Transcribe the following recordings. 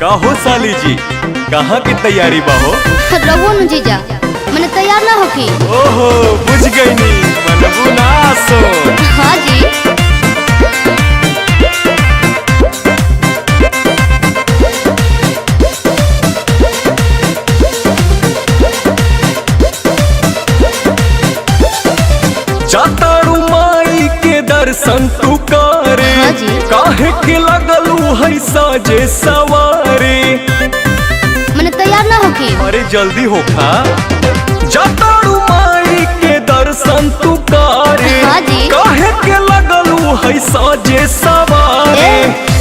काहो साली जी, कहाँ की तैयारी बाहो? रहो न जीजा, मैंने तैयार ना होकी। ओहो बुझ गई नी, मनबू ना सो। हाँ जी। जातारू माई के दर्शन तू करे, हाँ जी। काहे के लगलू है साजे सवारे। मैंने तैयार ना होकी। अरे जल्दी होखा, जातारू माई के दर्शन तू करे, हाँ जी। काहे के लगलू है साजे सवारे।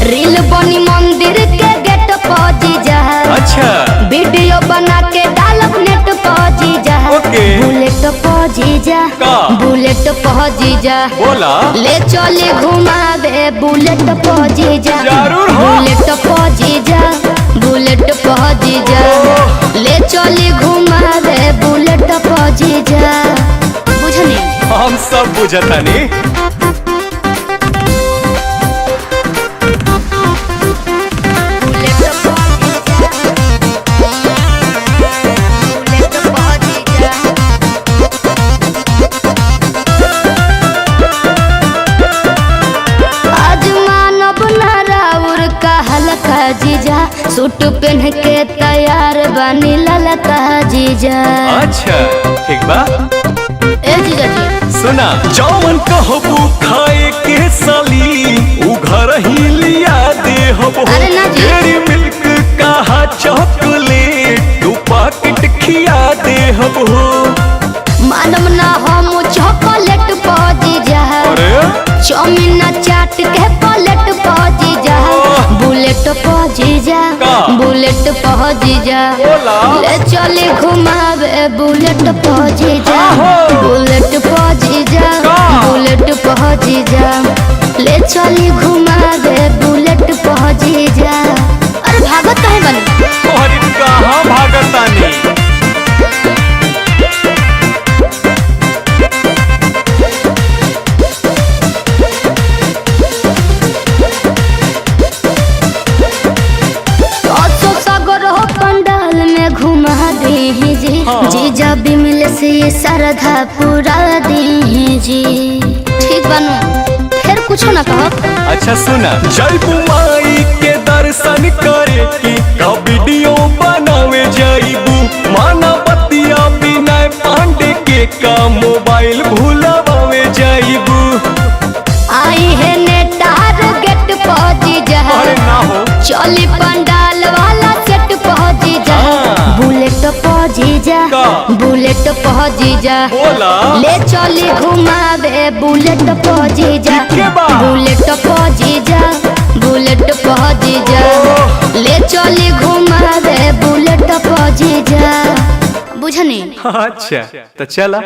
रील बनी मंदिर के गेट पर जीजा, अच्छा वीडियो बना के डालब नेट पर जीजा। ओके। बुलेट पर जीजा, का? बुलेट पर जीजा, बोला ले चले घुमावे बुलेट पर जीजा। जरूर हो। बुलेट पर जीजा, बुलेट पर जीजा, ले चले घुमावे बुलेट पर जीजा। बुझनी? हम सब बुझतानी। जीजा सूट पहन के तैयार बनी ललका जीजा। अच्छा ठीक बा। ए जीजा जी सुना, जौन कहबू खाए के साली उ घर ही लिया दे हबो। अरे ना जी। डेयरी मिल्क कहा चॉकलेट दू पैकेट खिया दे हबो। मालूम ना हम चॉकलेट पा जीजा, अरे चाउमीन चाट के प्लेट पा जीजा। बुलेट पा जीजा, का? बुलेट पा जीजा, बोला। ले चले घुमावे बुलेट पा जीजा। आहो। बुलेट पा जीजा, का? बुलेट पा जीजा, ले चले घुमावे बुलेट पा जीजा। अरे भागत काहे बनी? अरे कहाँ भागतानी। पंडाल में घुमा दी जी। हाँ। जीजा बिमल से ये श्रद्धा पूरा दी जी। ठीक बनू, फिर कुछ ना कहो। अच्छा सुना, जयबू माई के दर्शन करे की का वीडियो बनावे जाइबू। माना बतिया बिना पांडे के का मोबाइल भूलावे जाइबू। आई है नेटार गेट पहुंची जा, अरे ना हो। चली पंडाल वाला सेट पहुंची जा। हाँ। बुलेट पहुंची जा, का? बुलेट पहुंची जा, बोला ले चली घुमावे बुलेट पहुंची जा। के बा? बुलेट पहुंची जा, बुलेट पहुंची जा, ले चली घुमावे बुलेट पहुंची जा। बुझनी? अच्छा तो चला।